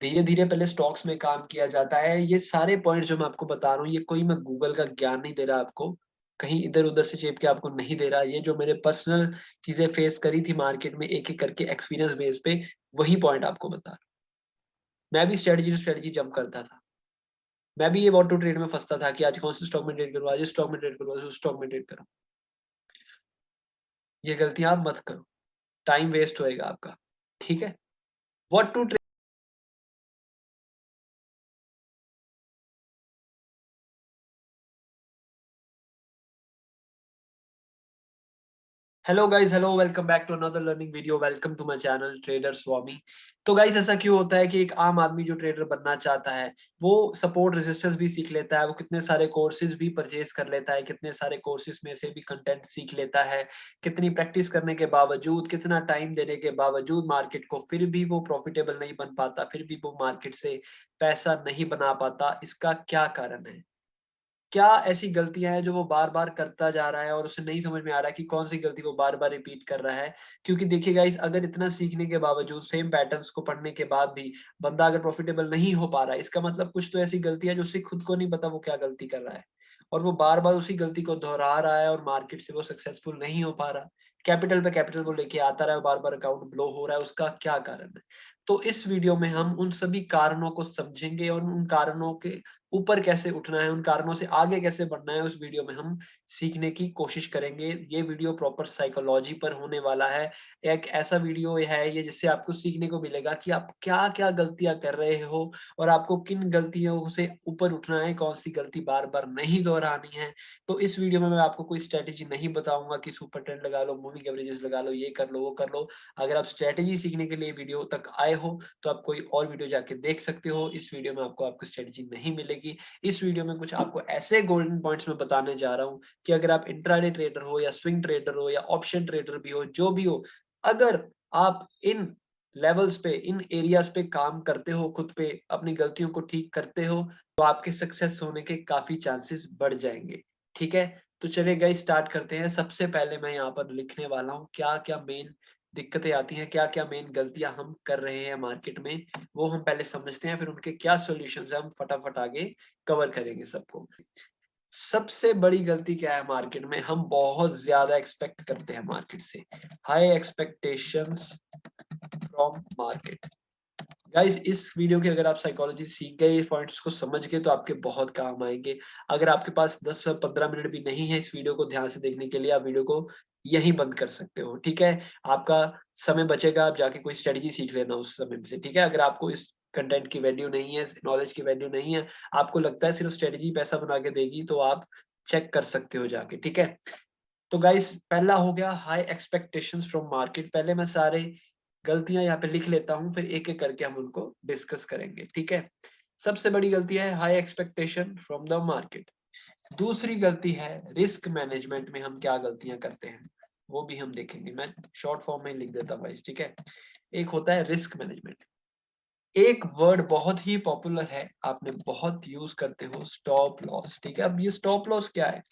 धीरे धीरे पहले स्टॉक्स में काम किया जाता है। ये सारे पॉइंट जो मैं आपको बता रहा हूँ, ये कोई मैं गूगल का ज्ञान नहीं दे रहा आपको, कहीं इधर उधर से चेप के आपको नहीं दे रहा। ये जो मैंने पर्सनल चीजें फेस करी थी मार्केट में एक एक करके एक्सपीरियंस बेस पे, वही पॉइंट आपको बता रहा हूँ। मैं भी स्ट्रेटजी टू स्ट्रेटजी जंप करता था। मैं भी ये ऑटो ट्रेड में फंसता था कि आज कौन से स्टॉक में ट्रेड करूँ, आज इस स्टॉक में ट्रेड करूँ, आज उस स्टॉक में ट्रेड करूँ। ये गलतियां आप मत करो, टाइम वेस्ट होएगा आपका। ठीक है। What to hello guys, hello, welcome back to another learning video. Welcome to my channel trader Swami. तो गाइस, ऐसा क्यों होता है कि एक आम आदमी जो ट्रेडर बनना चाहता है, वो सपोर्ट रेजिस्टेंस भी सीख लेता है, वो कितने सारे कोर्सेज भी परचेज कर लेता है, कितने सारे कोर्सेज में से भी कंटेंट सीख लेता है, कितनी प्रैक्टिस करने के बावजूद, कितना टाइम देने के बावजूद मार्केट को, फिर भी वो प्रॉफिटेबल नहीं बन पाता, फिर भी वो मार्केट से पैसा नहीं बना पाता। इसका क्या कारण है? क्या ऐसी गलतियाँ हैं जो वो बार-बार करता जा रहा है और उसे नहीं समझ में आ रहा है कि कौन-सी गलती वो बार-बार रिपीट कर रहा है? क्योंकि देखिए गाइस, अगर इतना सीखने के बावजूद, सेम पैटर्न्स को पढ़ने के बाद भी बंदा अगर प्रॉफिटेबल नहीं हो पा रहा है, इसका मतलब कुछ तो ऐसी गलती है जो उसे खुद को नहीं पता वो क्या गलती कर रहा है। और वो बार-बार उसी गलती को दोहरा रहा है और मार्केट से वो सक्सेसफुल नहीं हो पा रहा। कैपिटल पे कैपिटल वो लेके आता रहा है, बार-बार अकाउंट ब्लो हो रहा है, उसका क्या कारण है? तो इस वीडियो में हम उन सभी कारणों को समझेंगे और उन कारणों के ऊपर कैसे उठना है, उन कारणों से आगे कैसे बढ़ना है, उस वीडियो में हम सीखने की कोशिश करेंगे। ये वीडियो प्रॉपर साइकोलॉजी पर होने वाला है। एक ऐसा वीडियो है ये जिससे आपको सीखने को मिलेगा कि आप क्या-क्या गलतियाँ कर रहे हो और आपको किन गलतियों से ऊपर उठना है, कौन-सी गलती बार-बार नहीं दोहरानी है। तो इस वीडियो में मैं आपको कोई स्ट्रैटेजी नहीं बताऊँगा कि सुपर ट्रेंड लगा लो, मूविंग एवरेजेस लगा लो, ये कर लो, वो कर लो। अगर आप स्ट्रैटेजी सीखने के लिए वीडियो तक आए हो, तो आप कोई और वीडियो जाके देख सकते हो। इस वीडियो में आपको स्ट्रैटेजी नहीं मिलेगी। इस वीडियो में कुछ आपको ऐसे गोल्डन पॉइंट्स मैं बताने जा रहा हूँ कि अगर आप इंट्राडे ट्रेडर हो या स्विंग ट्रेडर हो या ऑप्शन ट्रेडर भी हो, जो भी हो, अगर आप इन लेवल्स पे, इन एरियाज पे काम करते हो, खुद पे अपनी गलतियों को ठीक करते हो, तो आपके सक्सेस होने के काफ़ी चांसेस बढ़ जाएँगे। ठीक है? तो चलिए गाइस, स्टार्ट करते हैं। सबसे पहले मैं यहाँ पर लिखने वाला हूँ क्या-क्या मेन दिक्कतें आती हैं, क्या-क्या मेन गलतियाँ हम कर रहे हैं मार्केट में, वो हम पहले समझते हैं, फिर उनके क्या सॉल्यूशंस हैं, हम फटाफट आगे कवर करेंगे सबको। सबसे बड़ी गलती क्या है मार्केट में? हम बहुत ज़्यादा एक्सपेक्ट करते हैं मार्केट से। High expectations from market. Guys, इस वीडियो की अगर आप साइकोलॉजी सीख गए, इस पॉइंट्स को समझ गए, तो आपके बहुत काम आएँगे। अगर आपके पास 10 से 15 मिनट भी नहीं है इस वीडियो को ध्यान से देखने के लिए, आप वीडियो को यहीं बंद कर सकते हो, ठीक है? आपका समय बचेगा, आप जाके कोई स्ट्रैटेजी सीख लेना उस समय से, ठीक है? अगर आपको इस कंटेंट की वैल्यू नहीं है, इस नॉलेज की वैल्यू नहीं है, आपको लगता है सिर्फ स्ट्रैटेजी पैसा बना के देगी, तो आप चेक कर सकते हो जाके, ठीक है? तो गाइस, पहला हो गया हाई एक्सपेक्टेशंस फ्रॉम मार्केट। पहले मैं सारे गलतियाँ यहाँ पे लिख लेता हूँ, फिर एक-एक करके हम उनको डिस्कस करेंगे, ठीक है? सबसे बड़ी गलती है high expectation from the market. दूसरी गलती है रिस्क मैनेजमेंट में हम क्या गलतियाँ करते हैं, वो भी हम देखेंगे। मैं शॉर्ट फॉर्म में लिख देता हूँ गाइस, ठीक है? एक होता है रिस्क मैनेजमेंट। एक वर्ड बहुत ही पॉपुलर है, आपने बहुत यूज़ करते हो, स्टॉप लॉस, ठीक है? अब ये स्टॉप लॉस क्या है?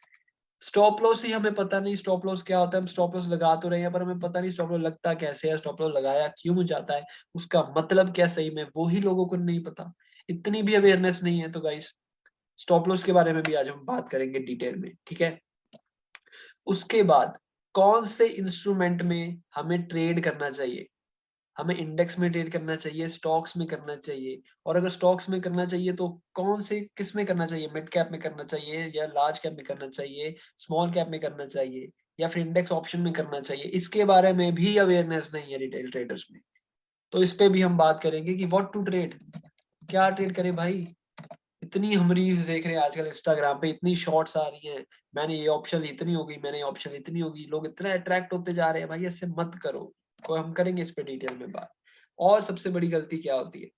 स्टॉप लॉस ही हमें पता नहीं स्टॉप लॉस क्या होता है। हम स्टॉप लॉस लगा तो रहे हैं, पर हमें पता नहीं स्टॉप लॉस लगता कैसे है, स्टॉप लॉस लगाया क्यों जाता है, उसका मतलब क्या सही में, वो ही लोगों को नहीं पता। इतनी भी अवेयरनेस नहीं है। तो गाइस, स्टॉप लॉस के बारे में भी आज हम बात करेंगे डिटेल में, ठीक है? उसके बाद कौन से इंस्ट्रूमेंट में हमें ट्रेड करना चाहिए? हमें इंडेक्स में ट्रेड करना चाहिए, स्टॉक्स में करना चाहिए, और अगर स्टॉक्स में करना चाहिए तो कौन से किस में करना चाहिए? मिड कैप में करना चाहिए या लार्ज कैप में करना चाहिए, स्मॉल कैप में करना चाहिए या फिर इंडेक्स ऑप्शन में करना चाहिए? इसके बारे में भी अवेयरनेस नहीं है रिटेल ट्रेडर्स में। तो इस पे भी हम बात करेंगे कि व्हाट टू ट्रेड, क्या ट्रेड करें भाई? इतनी हम रील्स देख रहे हैं आजकल इंस्टाग्राम पे, इतनी शॉर्ट्स आ रही हैं, मैंने ये ऑप्शन इतनी हो गई, मैंने ये ऑप्शन इतनी होगी, लोग इतना अट्रैक्ट होते जा रहे हैं, भाई ऐसे मत करो। तो हम करेंगे इस पे डिटेल में बात। और सबसे बड़ी गलती क्या होती है?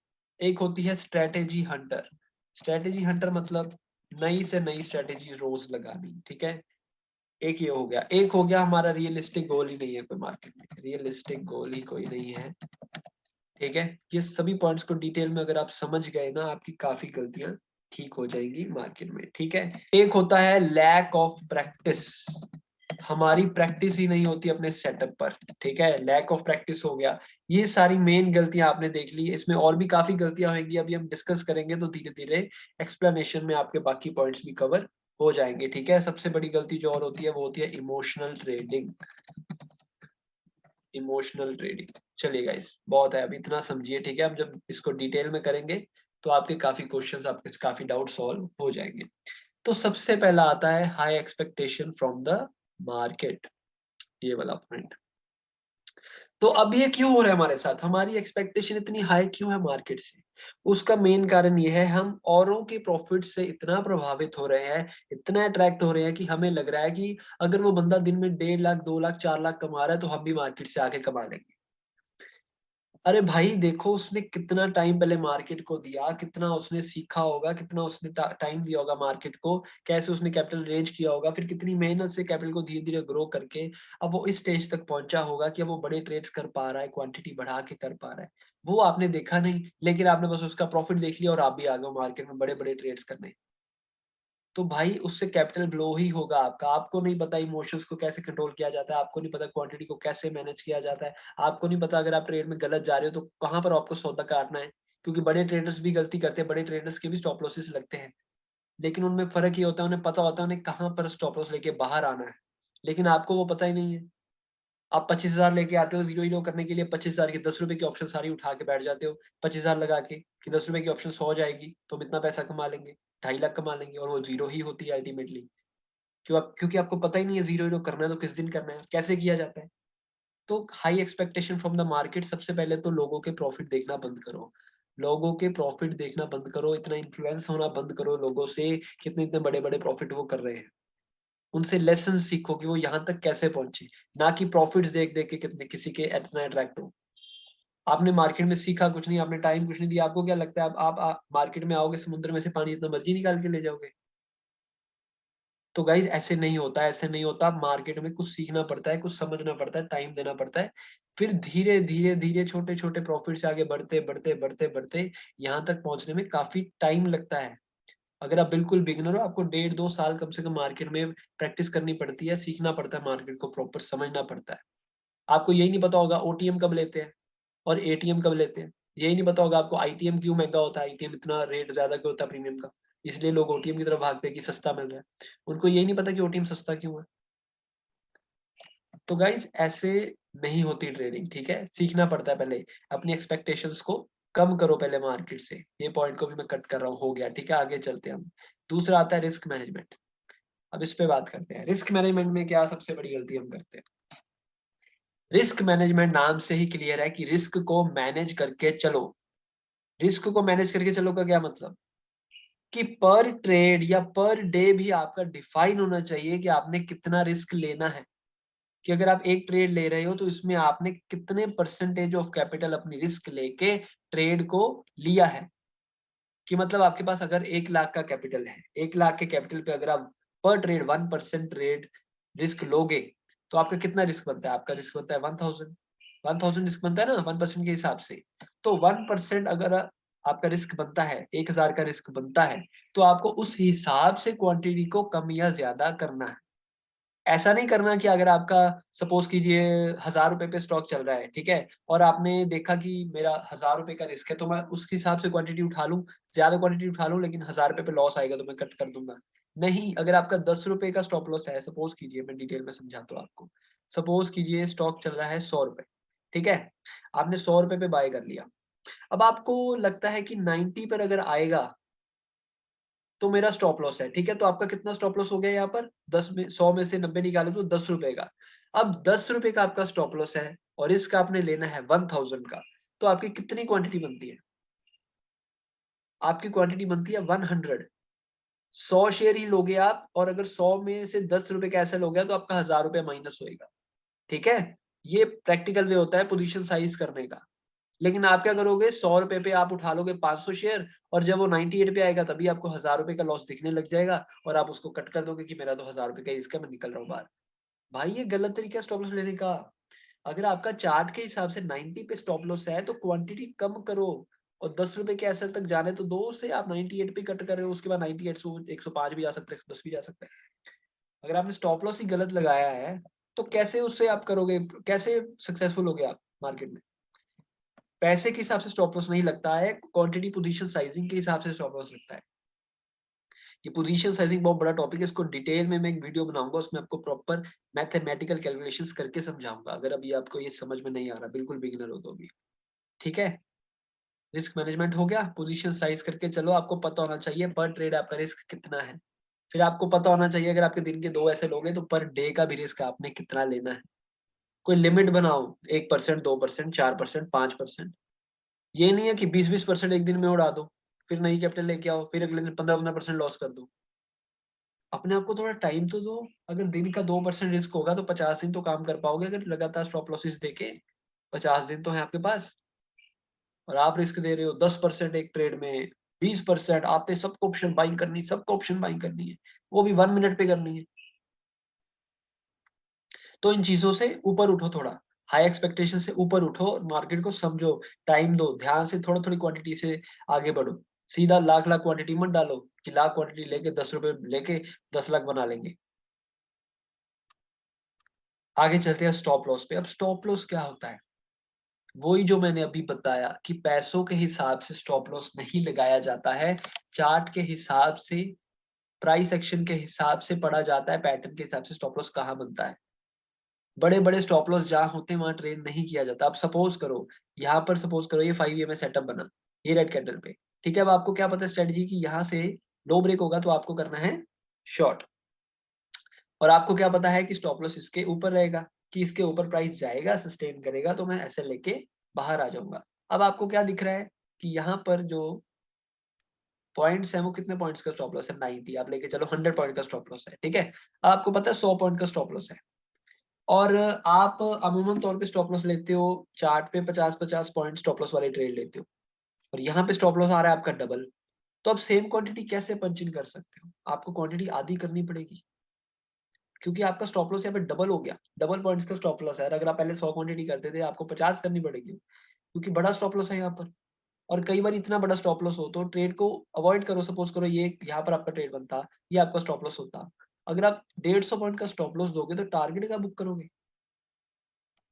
एक होती है स्ट्रैटेजी हंटर। स्ट्रैटेजी हंटर मतलब नई से नई स्ट्रैटेजी रोज लगानी, ठीक है? एक ये हो गया। एक हो गया हमारा रियलिस्टिक गोल ही नहीं है कोई मार्केट में, रियलिस्टिक गोल ही कोई नहीं है, ठीक है? ये सभी पॉइंट्स को डिटेल में अगर आप समझ गए ना, आपकी काफ़ी गलतियाँ ठीक हो जाएँगी मार्केट में, ठीक है? एक होता है लैक ऑफ प्रैक्टिस। हमारी प्रैक्टिस ही नहीं होती अपने सेटअप पर, ठीक है, लैक ऑफ प्रैक्टिस हो गया। ये सारी मेन गलतियां आपने देख ली, इसमें और भी काफी गलतियां होंगी, अभी हम डिस्कस करेंगे तो धीरे धीरे एक्सप्लेनेशन में आपके बाकी पॉइंट्स भी कवर हो जाएंगे, ठीक है। सबसे बड़ी गलती जो और होती है वो होती है इमोशनल ट्रेडिंग। इमोशनल ट्रेडिंग, चलिए गाइस बहुत है, अब इतना समझिए, ठीक है। अब जब इसको डिटेल में करेंगे तो आपके काफी क्वेश्चंस, आपके काफी डाउट सॉल्व हो जाएंगे। तो सबसे पहला आता है high expectation from the market, ये वाला पॉइंट। तो अब ये क्यों हो रहा है हमारे साथ, हमारी एक्सपेक्टेशन इतनी हाई क्यों है मार्केट से? उसका मेन कारण ये है, हम औरों के प्रॉफिट से इतना प्रभावित हो रहे हैं, इतना अट्रैक्ट हो रहे हैं कि हमें लग रहा है कि अगर वो बंदा दिन में 1.5 लाख 2 लाख 4 लाख कमा रहा है तो हम भी मार्केट से आके कमा लेंगे। अरे भाई देखो, उसने कितना टाइम पहले मार्केट को दिया, कितना उसने सीखा होगा, कितना उसने टाइम दिया होगा मार्केट को, कैसे उसने कैपिटल रेंज किया होगा, फिर कितनी मेहनत से कैपिटल को धीरे धीरे ग्रो करके अब वो इस स्टेज तक पहुंचा होगा कि अब वो बड़े ट्रेड्स कर पा रहा है, क्वांटिटी बढ़ा के कर पा रहा है। वो आपने देखा नहीं, लेकिन आपने बस उसका प्रॉफिट देख लिया और आप भी आ गए मार्केट में बड़े बड़े ट्रेड्स करने। तो भाई उससे कैपिटल ग्लो ही होगा आपका। आपको नहीं पता इमोशंस को कैसे कंट्रोल किया जाता है, आपको नहीं पता क्वांटिटी को कैसे मैनेज किया जाता है, आपको नहीं पता अगर आप ट्रेड में गलत जा रहे हो तो कहाँ पर आपको सौदा काटना है। क्योंकि बड़े ट्रेडर्स भी गलती करते हैं, बड़े ट्रेडर्स के भी स्टॉप लॉसेस लगते हैं, लेकिन उनमें फर्क ये होता है, उन्हें पता होता है उन्हें कहाँ पर स्टॉप लॉस लेके बाहर आना है, लेकिन आपको वो पता ही नहीं है। आप 25,000 लेके आते हो जीरो हीरो करने के लिए, 25,000 के 10 रुपए की ऑप्शन सारी उठा के बैठ जाते हो, 25,000 लगा के कि 10 रुपए की ऑप्शन 100 जाएगी तो हम इतना पैसा कमा लेंगे, 2.5 लाख कमा लेंगे, और वो जीरो ही होती है अल्टीमेटली। क्योंकि आपको पता ही नहीं है जीरो हीरो करना है तो किस दिन करना है, कैसे किया जाता है। तो high expectation from the market, सबसे पहले तो लोगों के प्रॉफिट देखना बंद करो। लोगों के प्रॉफिट देखना बंद करो, इतना इन्फ्लुएंस होना बंद करो लोगों से, कितने इतने बड़े बड़े प्रॉफिट वो कर रहे हैं। उनसे लेसन सीखो कि वो यहाँ तक कैसे पहुंचे, ना कि प्रॉफिट्स देख देख के कितने किसी के इतना अट्रैक्ट हो। आपने मार्केट में सीखा कुछ नहीं, आपने टाइम कुछ नहीं दिया, आपको क्या लगता है आप मार्केट में आओगे, समुद्र में से पानी जितना मर्जी निकाल के ले जाओगे? तो गाइज ऐसे नहीं होता, ऐसे नहीं होता। मार्केट में कुछ सीखना पड़ता है, कुछ समझना पड़ता है, टाइम देना पड़ता है, फिर धीरे धीरे धीरे छोटे छोटे प्रॉफिट से आगे बढ़ते बढ़ते बढ़ते बढ़ते यहाँ तक पहुंचने में काफी टाइम लगता है। अगर आप बिल्कुल बिगिनर हो, आपको 1.5-2 साल कम से कम मार्केट में प्रैक्टिस करनी पड़ती है, सीखना पड़ता है, मार्केट को प्रॉपर समझना पड़ता है। आपको यही नहीं पता होगा ओटीएम कब लेते हैं और एटीएम कब लेते हैं। यही नहीं पता होगा आपको आईटीएम क्यों महंगा होता है, आईटीएम इतना रेट ज्यादा क्यों होता है प्रीमियम का। इसलिए लोग ओटीएम की तरफ भागते हैं कि सस्ता मिल रहा है। उनको यही नहीं पता कि ओटीएम सस्ता क्यों है। तो गाइज ऐसे नहीं होती ट्रेडिंग, ठीक है। सीखना पड़ता है पहले, अपनी एक्सपेक्टेशंस को कम करो पहले मार्केट से। ये पॉइंट को भी मैं कट कर रहा हूँ, हो गया, ठीक है। आगे चलते हैं हम। दूसरा आता है रिस्क मैनेजमेंट। अब इस पे बात करते हैं, रिस्क मैनेजमेंट में क्या सबसे बड़ी गलती हम करते हैं। रिस्क मैनेजमेंट नाम से ही क्लियर है कि रिस्क को मैनेज करके चलो। रिस्क को मैनेज करके चलो का क्या मतलब, कि पर ट्रेड या पर डे भी आपका डिफाइन होना चाहिए कि आपने कितना रिस्क लेना है। कि अगर आप एक ट्रेड ले रहे हो तो इसमें आपने कितने परसेंटेज ऑफ कैपिटल अपनी रिस्क लेके ट्रेड को लिया है। कि मतलब आपके पास अगर 1 लाख का कैपिटल है, 1 लाख के कैपिटल पे अगर आप पर ट्रेड 1% ट्रेड रिस्क लोगे तो आपका कितना रिस्क बनता है, आपका रिस्क बनता है 1000। 1000 रिस्क बनता है ना 1% के हिसाब से। तो 1% अगर आपका रिस्क बनता है, 1000 का रिस्क बनता है, तो आपको उस हिसाब से क्वांटिटी को कम या ज्यादा करना है। ऐसा नहीं करना कि अगर आपका सपोज कीजिए 1000 रुपए पे स्टॉक चल रहा है, ठीक है, और आपने देखा कि मेरा 1000 रुपए का रिस्क है तो मैं उसके हिसाब से क्वांटिटी उठा लूं, ज्यादा क्वांटिटी उठा लूं, लेकिन 1000 रुपए पे लॉस आएगा तो मैं कट कर दूंगा। नहीं, अगर आपका 10 रुपए का स्टॉप लॉस है, सपोज कीजिए, मैं डिटेल में समझाता हूँ आपको। सपोज कीजिए स्टॉक चल रहा है 100 रुपए, ठीक है, आपने 100 रुपए पे बाय कर लिया। अब आपको लगता है कि 90 पर अगर आएगा तो मेरा स्टॉप लॉस है, ठीक है। तो आपका कितना स्टॉप लॉस हो गया यहाँ पर, 100 में से 90 निकाले तो 10 रुपए का। अब 10 रुपए का आपका स्टॉप लॉस है और इसका आपने लेना है 1000 का, तो आपकी कितनी क्वांटिटी बनती है, आपकी क्वांटिटी बनती है 100। 100 शेयर ही लोगे आप, और अगर 100 में से 10 रुपए का ऐसा लोगे तो आपका 1000 रुपए माइनस होएगा, ठीक है। ये प्रैक्टिकल वे होता है पोजीशन साइज करने का। लेकिन आप क्या करोगे, 100 रुपए पे आप उठा लोगे 500 शेयर, और जब वो 98 पे आएगा तभी आपको 1000 रुपए का लॉस दिखने लग जाएगा, और आप उसको कट कर दोगे कि मेरा तो 1000 रुपए का ही इसका, मैं निकल रहा हूँ बाहर। भाई ये गलत तरीका है स्टॉप लॉस लेने का। अगर आपका चार्ट के हिसाब से 90 पे स्टॉप लॉस है तो क्वांटिटी कम करो, और 10 रुपए के एसएल तक जाने तो दो से, आप 98 पे कट कर रहे हो, उसके बाद 98 से 105 भी जा सकते हैं, 10 भी जा सकते हैं। अगर आपने स्टॉप लॉस ही गलत लगाया है तो कैसे उससे आप करोगे, कैसे सक्सेसफुल होगे आप मार्केट में? पैसे के हिसाब से स्टॉप लॉस नहीं लगता है, क्वांटिटी पोजीशन साइजिंग के हिसाब से स्टॉप लॉस लगता है। ये पोजीशन साइजिंग बहुत बड़ा टॉपिक है, इसको डिटेल में मैं एक वीडियो बनाऊंगा, उसमें आपको प्रॉपर मैथमेटिकल कैलकुलेशंस करके समझाऊंगा, अगर अभी आपको ये समझ में नहीं आ रहा, बिल्कुल बिगिनर हो तो भी। ठीक है, रिस्क मैनेजमेंट हो गया, पोजीशन साइज करके चलो, आपको पता होना चाहिए पर ट्रेड आपका रिस्क कितना है। फिर आपको पता होना चाहिए अगर आपके दिन के 2 ऐसे लोगे तो पर डे का भी रिस्क आपने कितना लेना है। कोई लिमिट बनाओ, 1%, 2%, 4%, 5%। ये नहीं है कि 20-20% एक दिन में उड़ा दो, फिर नई कैपिटल लेके आओ, फिर अगले दिन 15-15% लॉस कर दो। अपने आप को थोड़ा टाइम तो दो। अगर दिन का 2% रिस्क होगा तो 50 दिन तो काम कर पाओगे, अगर लगातार स्टॉप लॉसेस देके 50 दिन तो है आपके पास। और आप रिस्क दे रहे हो 10% एक ट्रेड में, 20% आते सबको ऑप्शन बाइंग करनी, सबको ऑप्शन बाइंग करनी है, वो भी 1 मिनट पे करनी है। तो इन चीजों से ऊपर उठो थोड़ा, हाई एक्सपेक्टेशन से ऊपर उठो, मार्केट को समझो, टाइम दो, ध्यान से थोड़ी थोड़ी क्वांटिटी से आगे बढ़ो। सीधा लाख लाख क्वांटिटी मत डालो कि लाख क्वांटिटी लेके 10 रुपए लेके 10 लाख बना लेंगे। आगे चलते हैं स्टॉप लॉस पे। अब स्टॉप लॉस क्या होता है? वही जो मैंने अभी बताया कि पैसों के हिसाब से स्टॉप लॉस नहीं लगाया जाता है, चार्ट के हिसाब से, प्राइस एक्शन के हिसाब से पढ़ा जाता है, पैटर्न के हिसाब से स्टॉप लॉस कहाँ बनता है। बड़े बड़े स्टॉप लॉस जहां होते हैं वहां ट्रेड नहीं किया जाता। अब सपोज करो, यहाँ पर सपोज करो ये 5 EMA सेटअप बना, ये रेड कैंडल पे, ठीक है। अब आपको क्या पता है स्ट्रेटजी की, यहाँ से लो ब्रेक होगा तो आपको करना है शॉर्ट, और आपको क्या पता है कि स्टॉप लॉस इसके ऊपर रहेगा, कि इसके ऊपर प्राइस जाएगा, सस्टेन करेगा तो मैं ऐसे लेके बाहर आ जाऊंगा। अब आपको क्या दिख रहा है कि यहाँ पर जो पॉइंट्स है वो कितने पॉइंट्स का स्टॉप लॉस है, 90, आप लेके चलो 100 पॉइंट का स्टॉप लॉस है, ठीक है। आपको पता है 100 पॉइंट का स्टॉप लॉस है, और आप अमूमन तौर पे स्टॉप लॉस लेते हो चार्ट पे 50-50 पॉइंट स्टॉप लॉस वाले ट्रेड लेते हो, और यहाँ पे स्टॉप लॉस आ रहा है आपका डबल। तो आप सेम क्वांटिटी कैसे पंच इन कर सकते हो? आपको क्वांटिटी आधी करनी पड़ेगी, क्योंकि आपका स्टॉप लॉस यहाँ पे डबल हो गया, डबल पॉइंट्स का स्टॉप लॉस है। अगर आप पहले 100 क्वांटिटी करते थे, आपको 50 करनी पड़ेगी, क्योंकि बड़ा स्टॉप लॉस है यहाँ पर। और कई बार इतना बड़ा स्टॉप लॉस हो तो ट्रेड को अवॉइड करो। सपोज करो ये यहाँ पर आपका ट्रेड बनता, ये आपका स्टॉप लॉस होता, अगर आप 150 पॉइंट का स्टॉप लॉस दोगे तो टारगेट का बुक करोगे?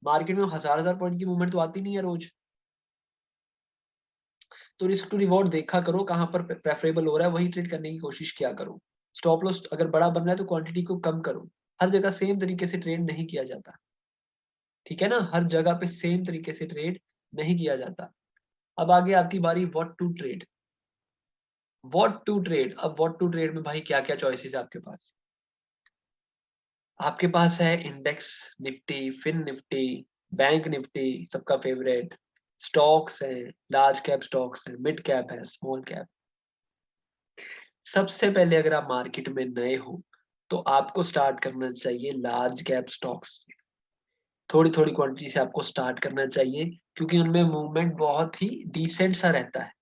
मार्केट में हजार पॉइंट की मूवमेंट तो आती नहीं है रोज। तो रिस्क टू रिवॉर्ड देखा करो, कहाँ पर प्रेफरेबल हो रहा है वही ट्रेड करने की कोशिश किया करो। स्टॉप लॉस अगर बड़ा बन रहा है तो क्वांटिटी को कम करो। हर जगह सेम तरीके से ट्रेड नहीं किया जाता, ठीक है ना, हर जगह पे सेम तरीके से ट्रेड नहीं किया जाता। अब आगे आती बारी what to trade. What to trade, अब व्हाट टू ट्रेड में भाई क्या क्या चॉइसेस है आपके पास? आपके पास है index Nifty, fin Nifty, bank Nifty, सबका फेवरेट, स्टॉक्स हैं, लार्ज कैप स्टॉक्स हैं, मिड कैप है, स्मॉल कैप। सबसे पहले अगर आप मार्केट में नए हो तो आपको स्टार्ट करना चाहिए लार्ज कैप स्टॉक्स से। थोड़ी थोड़ी क्वांटिटी से आपको स्टार्ट करना चाहिए, क्योंकि उनमें मूवमेंट बहुत ही डिसेंट सा रहता है।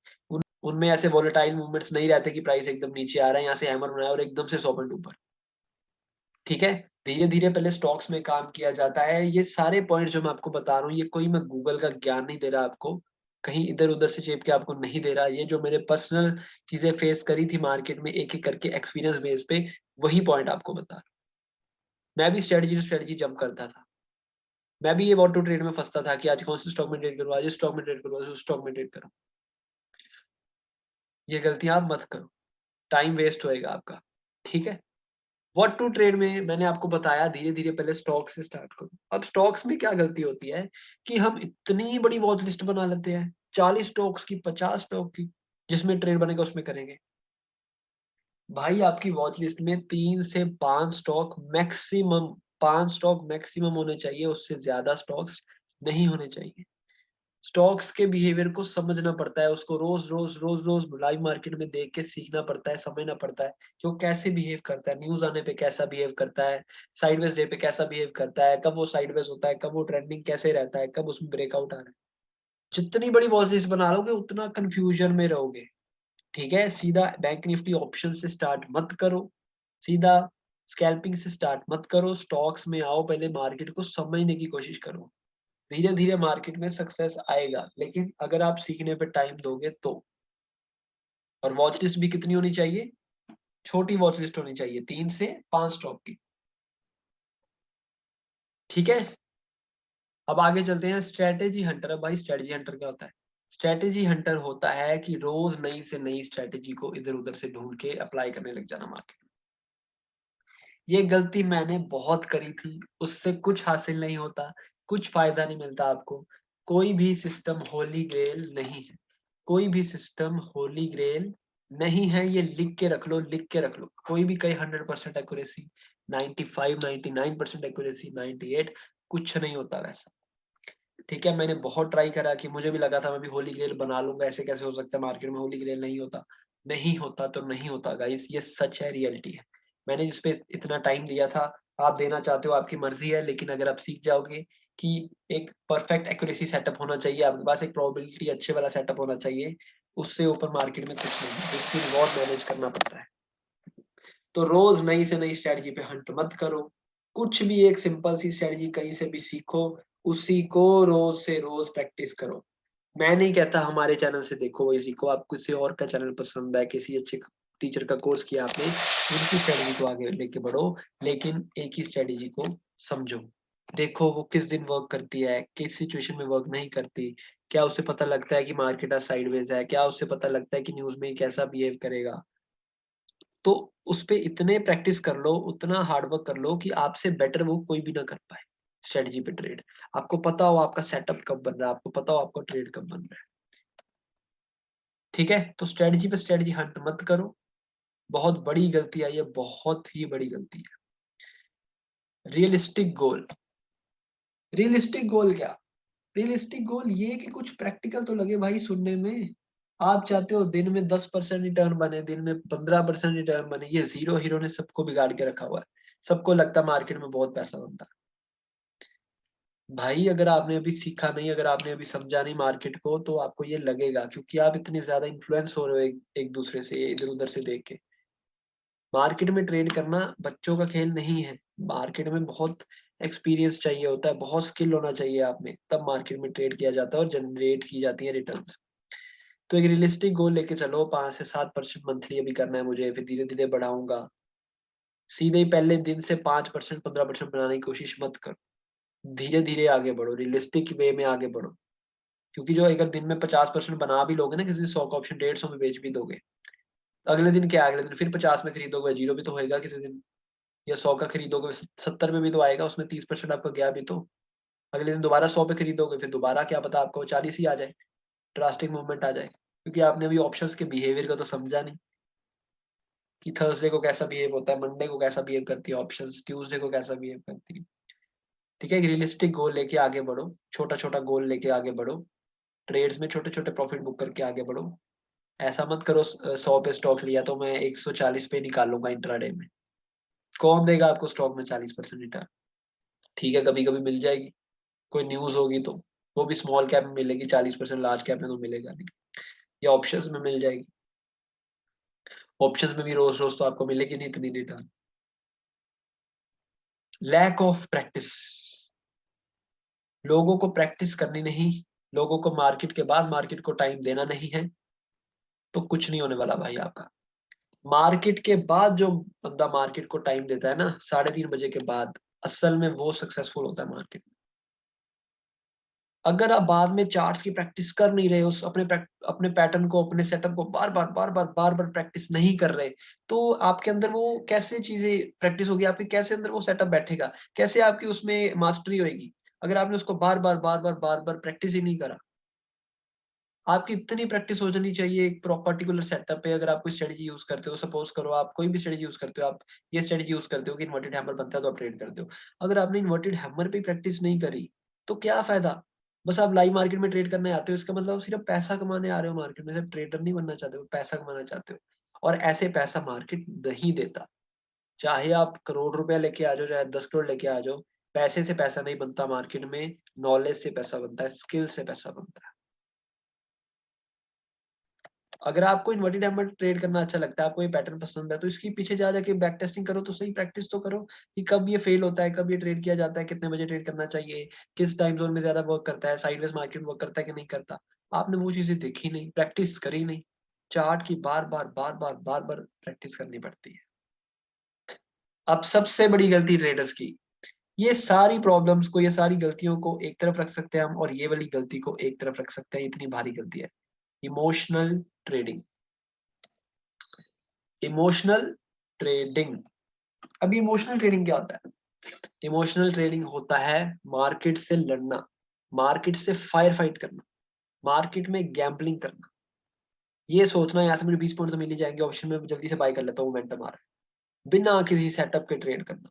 उनमें ऐसे वोलेटाइल मूवमेंट्स नहीं रहते कि प्राइस एकदम नीचे आ रहा है, यहाँ से हैमर बनाया और एकदम से 100 पॉइंट ऊपर, ठीक है। धीरे धीरे पहले स्टॉक्स में काम किया जाता है। ये सारे पॉइंट जो मैं आपको बता रहा हूँ, ये कोई मैं गूगल का ज्ञान नहीं दे रहा आपको, कहीं इधर उधर से चेप के आपको नहीं दे रहा। ये जो मेरे पर्सनल चीजें फेस करी थी मार्केट में एक एक करके एक्सपीरियंस बेस पे, वही पॉइंट आपको बता रहा हूं। मैं भी स्ट्रेटजी टू स्ट्रेटजी जंप करता था, मैं भी ये वॉट टू ट्रेड में फंसता था कि आज कौन से स्टॉक में ट्रेड करूँ, आज इस स्टॉक में ट्रेड करूँ, आज उस स्टॉक में ट्रेड करूँ। ये गलतियां आप मत करो, टाइम वेस्ट होएगा आपका, ठीक है। व्हाट टू ट्रेड में मैंने आपको बताया, धीरे धीरे पहले स्टॉक से स्टार्ट करो। अब स्टॉक्स में क्या गलती होती है कि हम इतनी बड़ी वॉच लिस्ट बना लेते हैं, 40 स्टॉक्स की, 50 स्टॉक की, जिसमें ट्रेड बनेगा उसमें करेंगे। भाई आपकी वॉच लिस्ट में 3 से 5 स्टॉक मैक्सिमम, 5 स्टॉक मैक्सिमम होने चाहिए, उससे ज्यादा स्टॉक्स नहीं होने चाहिए। स्टॉक्स के बिहेवियर को समझना पड़ता है, उसको रोज रोज रोज रोज लाइव मार्केट में देख के सीखना पड़ता है, समझना पड़ता है कि वो कैसे बिहेव करता है, न्यूज आने पे कैसा बिहेव करता है, साइडवेज डे पे कैसा बिहेव करता है, कब वो साइडवेज होता है, कब वो ट्रेंडिंग कैसे रहता है, कब उसमें ब्रेकआउट आ रहा है। जितनी बड़ी वॉच लिस्ट बना लोगे उतना कंफ्यूजन में रहोगे, ठीक है। सीधा बैंक निफ्टी ऑप्शन से स्टार्ट मत करो, सीधा स्कैल्पिंग से स्टार्ट मत करो, स्टॉक्स में आओ, पहले मार्केट को समझने की कोशिश करो। धीरे धीरे मार्केट में सक्सेस आएगा, लेकिन अगर आप सीखने पे टाइम दोगे तो। और वॉच लिस्ट भी कितनी होनी चाहिए? छोटी वॉच लिस्ट होनी चाहिए, 3 से 5 स्टॉक की। ठीक है, अब आगे चलते हैं स्ट्रेटेजी हंटर। अब भाई स्ट्रेटेजी हंटर क्या होता है? स्ट्रेटेजी हंटर होता है कि रोज नई से नई स्ट्रेटेजी को इधर उधर से ढूंढ के अप्लाई करने लग जाना मार्केट में। ये गलती मैंने बहुत करी थी, उससे कुछ हासिल नहीं होता, कुछ फायदा नहीं मिलता आपको। कोई भी सिस्टम होली ग्रेल नहीं है, कोई भी सिस्टम होली ग्रेल नहीं है, ये लिख के रख लो, लिख के रख लो। कोई भी कहे 100% एक्यूरेसी, 95 99% एक्यूरेसी, 98, कुछ नहीं होता वैसा। ठीक है, मैंने बहुत ट्राई करा कि मुझे भी लगा था मैं भी होली ग्रेल बना लूंगा, ऐसे कैसे हो सकता है, मार्केट में होली ग्रेल नहीं होता। नहीं होता तो नहीं होता गाइस, ये सच है, रियलिटी है। मैंने जिस पे इतना टाइम दिया था, आप देना चाहते हो आपकी मर्जी है, लेकिन अगर आप सीख जाओगे कि एक परफेक्ट एक्यूरेसी सेटअप होना चाहिए आपके पास, एक प्रोबेबिलिटी अच्छे वाला सेटअप होना चाहिए, उससे ऊपर मार्केट में कुछ नहीं है, उसकी रिवॉर्ड मैनेज करना पड़ता है। तो रोज नई से नई स्ट्रेटजी पे हंट मत करो, कुछ भी एक सिंपल सी स्ट्रेटजी कहीं से भी सीखो, उसी को रोज से रोज प्रैक्टिस करो। मैं नहीं कहता हमारे चैनल से देखो वही सीखो, आप किसी और का चैनल पसंद है, किसी अच्छे टीचर का कोर्स किया आपने, उनकी स्ट्रेटजी को आगे लेके बढ़ो, लेकिन एक ही स्ट्रेटजी को समझो। देखो वो किस दिन वर्क करती है, किस सिचुएशन में वर्क नहीं करती, क्या उससे पता लगता है कि मार्केट आज साइडवेज है, क्या उससे पता लगता है कि न्यूज में कैसा बिहेव करेगा। तो उस पे इतने प्रैक्टिस कर लो, उतना हार्डवर्क कर लो कि आपसे बेटर वो कोई भी ना कर पाए स्ट्रेटजी पे ट्रेड। आपको पता हो आपका सेटअप कब बन रहा है, आपको पता हो आपका ट्रेड कब बन रहा है। ठीक है, तो स्ट्रेटजी पे स्ट्रेटजी हंट मत करो, बहुत बड़ी गलती है ये, बहुत ही बड़ी गलती है। रियलिस्टिक गोल, रियलिस्टिक गोल क्या? रियलिस्टिक गोल ये कि कुछ प्रैक्टिकल तो लगे भाई सुनने में। आप चाहते हो दिन में 10% रिटर्न बने, दिन में 15% रिटर्न बने, ये जीरो हीरो ने सबको बिगाड़ के रखा हुआ है। सबको लगता है मार्केट में बहुत पैसा बनता है। भाई अगर आपने अभी सीखा नहीं, अगर आपने अभी समझा नहीं मार्केट को, तो आपको ये लगेगा, क्योंकि आप इतने ज्यादा इन्फ्लुएंस हो रहे हो एक दूसरे से, इधर उधर से देख के। मार्केट में ट्रेड करना बच्चों का खेल नहीं है, मार्केट में बहुत एक्सपीरियंस चाहिए होता है, बहुत स्किल होना चाहिए आप में, तब मार्केट में ट्रेड किया जाता है और जनरेट की जाती है रिटर्न्स। तो एक रियलिस्टिक गोल लेके चलो, 5 से 7% मंथली अभी करना है मुझे, फिर धीरे धीरे बढ़ाऊंगा। सीधे ही पहले दिन से 5% 15% बनाने की कोशिश मत करो, धीरे धीरे आगे बढ़ो, रियलिस्टिक वे में आगे बढ़ो। क्योंकि जो अगर दिन में 50% बना भी लोगे ना, किसी दिन 100 का ऑप्शन 150 में बेच भी दोगे, तो अगले दिन क्या, अगले दिन फिर 50 में खरीदोगे, जीरो भी तो होएगा किसी दिन। या 100 का खरीदोगे, 70 में भी तो आएगा, उसमें 30% आपका गया भी तो। अगले दिन दोबारा 100 पे खरीदोगे, फिर दोबारा क्या पता आपको 40 ही आ जाए, ड्रास्टिक मूवमेंट आ जाए, क्योंकि आपने अभी ऑप्शंस के बिहेवियर को तो समझा नहीं कि थर्सडे को कैसा बिहेव होता है, मंडे को कैसा बिहेव करती है ऑप्शंस, ट्यूसडे को कैसा बिहेव करती है। ठीक है, रियलिस्टिक गोल लेके आगे बढ़ो, छोटा छोटा गोल लेके आगे बढ़ो, ट्रेड्स में छोटे छोटे प्रॉफिट बुक करके आगे बढ़ो। ऐसा मत करो 100 पे स्टॉक लिया तो मैं 140 पे निकालूंगा इंट्राडे में। कौन देगा आपको स्टॉक में 40% रिटर्न? ठीक है, कभी कभी मिल जाएगी, कोई न्यूज होगी तो, वो भी स्मॉल कैप में मिलेगी 40%, लार्ज कैप में तो मिलेगा नहीं। या ऑप्शंस में मिल जाएगी, ऑप्शंस में भी रोज रोज तो आपको मिलेगी नहीं इतनी रिटर्न। लैक ऑफ प्रैक्टिस, लोगों को प्रैक्टिस करनी नहीं, लोगों को मार्केट के बाद मार्केट को टाइम देना नहीं है, तो कुछ नहीं होने वाला भाई आपका। मार्केट के बाद जो बंदा मार्केट को टाइम देता है ना, 3:30 बजे के बाद, असल में वो सक्सेसफुल होता है मार्केट में। अगर आप बाद में चार्ट्स की प्रैक्टिस कर नहीं रहे, उस अपने पैटर्न को, अपने सेटअप को बार बार प्रैक्टिस नहीं कर रहे, तो आपके अंदर वो कैसे चीजें प्रैक्टिस होगी, आपके कैसे अंदर वो सेटअप बैठेगा, कैसे आपकी उसमें मास्टरी होगी, अगर आपने उसको बार बार प्रैक्टिस ही नहीं करा। आपकी इतनी प्रैक्टिस हो जानी चाहिए एक पर्टिकुलर सेटअप पे। अगर आप कोई स्ट्रेटजी यूज करते हो, सपोज करो आप कोई भी स्ट्रेटजी यूज करते हो, आप ये स्ट्रेटजी यूज करते हो कि इन्वर्टेड हैमर बनता है तो आप ट्रेड करते हो, अगर आपने इन्वर्टेड हैमर पे प्रैक्टिस नहीं करी, तो क्या फायदा? बस आप लाइव मार्केट में ट्रेड करने आते हो, इसका मतलब सिर्फ पैसा कमाने आ रहे हो मार्केट में, सिर्फ ट्रेडर नहीं बनना चाहते हो, पैसा कमाना चाहते हो। और ऐसे पैसा मार्केट नहीं देता। चाहे आप करोड़ रुपया लेके आ जाओ, चाहे 10 करोड़ लेके आ जाओ, पैसे से पैसा नहीं बनता मार्केट में, नॉलेज से पैसा बनता है, स्किल से पैसा बनता है। अगर आपको इन्वर्टेड हैमर ट्रेड करना अच्छा लगता है, आपको ये पैटर्न पसंद है, तो इसके पीछे जा जाके बैक टेस्टिंग करो, तो सही प्रैक्टिस तो करो कि कब ये फेल होता है, कब ये ट्रेड किया जाता है, कितने बजे ट्रेड करना चाहिए, किस टाइम जोन में ज्यादा वर्क करता है, साइडवेज मार्केट वर्क करता है कि नहीं करता। आपने वो चीजें देखी नहीं, प्रैक्टिस करी नहीं। चार्ट की बार बार प्रैक्टिस करनी पड़ती है। अब सबसे बड़ी गलती ट्रेडर्स की, ये सारी प्रॉब्लम्स को, ये सारी गलतियों को एक तरफ रख सकते हैं हम, और ये वाली गलती को एक तरफ रख सकते हैं। इतनी भारी गलती है इमोशनल ट्रेडिंग। Emotional trading. अभी इमोशनल ट्रेडिंग क्या होता है? इमोशनल ट्रेडिंग होता है मार्केट से लड़ना, मार्केट से फायर फाइट करना, मार्केट में गैम्बलिंग करना। ये सोचना यहाँ से मुझे 20 पॉइंट तो मिल ही जाएंगे, ऑप्शन में जल्दी से बाय कर लेता हूँ, मोमेंटम आ रहा है, बिना किसी सेटअप के ट्रेड करना,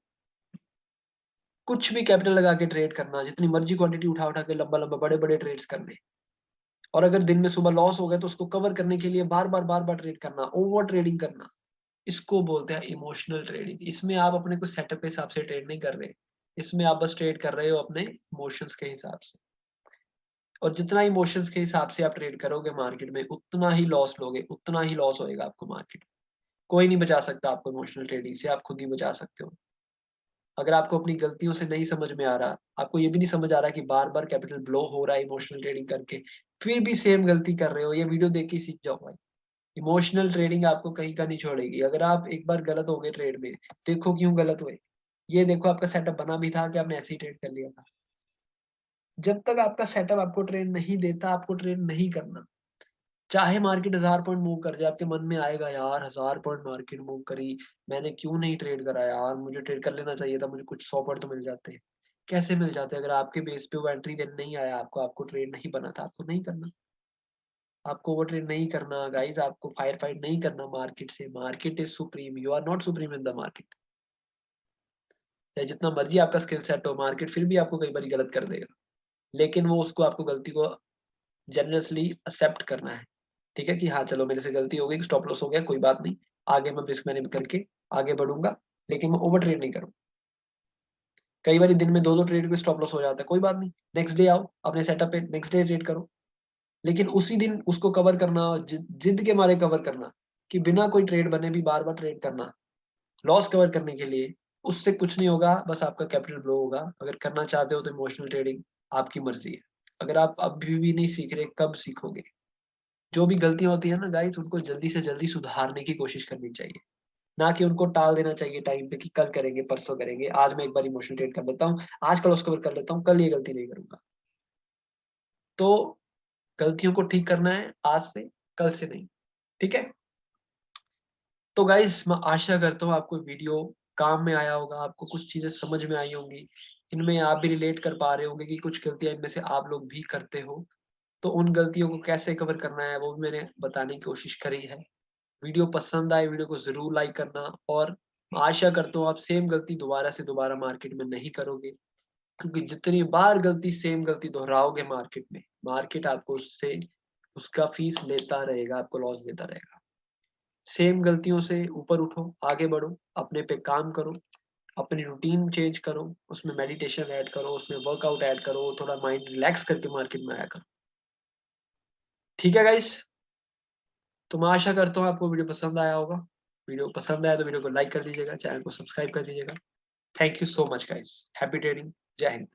कुछ भी कैपिटल लगा के ट्रेड करना, जितनी मर्जी क्वांटिटी उठा उठा के लंबा लंबा बड़े बड़े ट्रेड्स करने, और अगर दिन में सुबह लॉस हो गया तो उसको कवर करने के लिए बार बार ट्रेड करना, ओवर ट्रेडिंग करना। इसको बोलते हैं इमोशनल ट्रेडिंग। इसमें आप अपने कुछ सेटअप के हिसाब से ट्रेड नहीं कर रहे, इसमें आप बस ट्रेड कर रहे हो अपने इमोशंस के हिसाब से। और जितना इमोशंस के हिसाब से आप ट्रेड करोगे मार्केट में, उतना ही लॉस लोगे, उतना ही लॉस होएगा आपको मार्केट में। कोई नहीं बचा सकता आपको इमोशनल ट्रेडिंग से, आप खुद ही बचा सकते हो। अगर आपको अपनी गलतियों से नहीं समझ में आ रहा, आपको ये भी नहीं समझ आ रहा कि बार बार कैपिटल ब्लो हो रहा है इमोशनल ट्रेडिंग करके, फिर भी सेम गलती कर रहे हो, ये वीडियो देख के सीख जाओ भाई। इमोशनल ट्रेडिंग आपको कहीं का नहीं छोड़ेगी। अगर आप एक बार गलत हो गए ट्रेड में, देखो क्यों गलत हुए। ये देखो आपका सेटअप बना भी था कि आपने ऐसे ही ट्रेड कर लिया था। जब तक आपका सेटअप आपको ट्रेड नहीं देता, आपको ट्रेड नहीं करना। चाहे मार्केट 1000 पॉइंट मूव कर जाए, आपके मन में आएगा यार 1000 पॉइंट मार्केट मूव करी, मैंने क्यों नहीं ट्रेड करा यार, मुझे ट्रेड कर लेना चाहिए था, मुझे कुछ 100 पॉइंट तो मिल जाते हैं। कैसे मिल जाते? अगर आपके बेस पे वो एंट्री देने नहीं आया, आपको ट्रेड नहीं बना था, आपको नहीं करना। आपको वो ट्रेड नहीं करना गाइस, आपको फायर फाइट नहीं करना मार्केट से। Market is supreme, you are not supreme in the market. चाहे जितना मर्जी आपका स्किल सेट हो, मार्केट फिर भी आपको कई बार गलत कर देगा, लेकिन वो उसको आपको गलती को जेनरसली एक्सेप्ट करना है। ठीक है कि हाँ चलो मेरे से गलती हो गई, स्टॉप लॉस हो गया, कोई बात नहीं, आगे मैं रिस्क मैनेज करके आगे बढ़ूंगा, लेकिन मैं ओवर ट्रेड नहीं करूँ। कई बार दिन में दो दो ट्रेड पे स्टॉप लॉस हो जाता है, कोई बात नहीं, नेक्स्ट डे आओ अपने सेटअप पे, नेक्स्ट डे ट्रेड करो, लेकिन उसी दिन उसको कवर करना, जिद के मारे कवर करना, कि बिना कोई ट्रेड बने भी बार बार ट्रेड करना लॉस कवर करने के लिए, उससे कुछ नहीं होगा, बस आपका कैपिटल ग्रो होगा। अगर करना चाहते हो तो इमोशनल ट्रेडिंग आपकी मर्जी है। अगर आप अभी भी नहीं सीख रहे, कब सीखोगे? जो भी गलतियां होती है ना गाइस, उनको जल्दी से जल्दी सुधारने की कोशिश करनी चाहिए, ना कि उनको टाल देना चाहिए टाइम पे कि कल करेंगे, परसों करेंगे, आज मैं एक बार इमोशनल ट्रेड कर लेता हूँ, आज कल उसको कर लेता हूँ, कल ये गलती नहीं करूंगा। तो गलतियों को ठीक करना है आज से, कल से नहीं। ठीक है? तो गाइस मैं आशा करता हूँ आपको वीडियो काम में आया होगा, आपको कुछ चीजें समझ में आई होंगी, इनमें आप भी रिलेट कर पा रहे होंगे कि कुछ गलतियां इनमें से आप लोग भी करते हो। तो उन गलतियों को कैसे कवर करना है वो भी मैंने बताने की कोशिश करी है। वीडियो पसंद आए, वीडियो को जरूर लाइक करना, और आशा करता हूँ आप सेम गलती दोबारा से दोबारा मार्केट में नहीं करोगे, क्योंकि जितनी बार गलती सेम गलती दोहराओगे मार्केट में, मार्केट आपको उससे उसका फीस लेता रहेगा, आपको लॉस देता रहेगा। सेम गलतियों से ऊपर उठो, आगे बढ़ो, अपने पे काम करो, अपनी रूटीन चेंज करो, उसमें मेडिटेशन ऐड करो, उसमें वर्कआउट ऐड करो, थोड़ा माइंड रिलैक्स करके मार्केट में आया करो। ठीक है गाइस? तो मैं आशा करता हूँ आपको वीडियो पसंद आया होगा। वीडियो पसंद आया तो वीडियो को लाइक कर दीजिएगा, चैनल को सब्सक्राइब कर दीजिएगा। Thank you so much guys, happy trading, जय हिंद।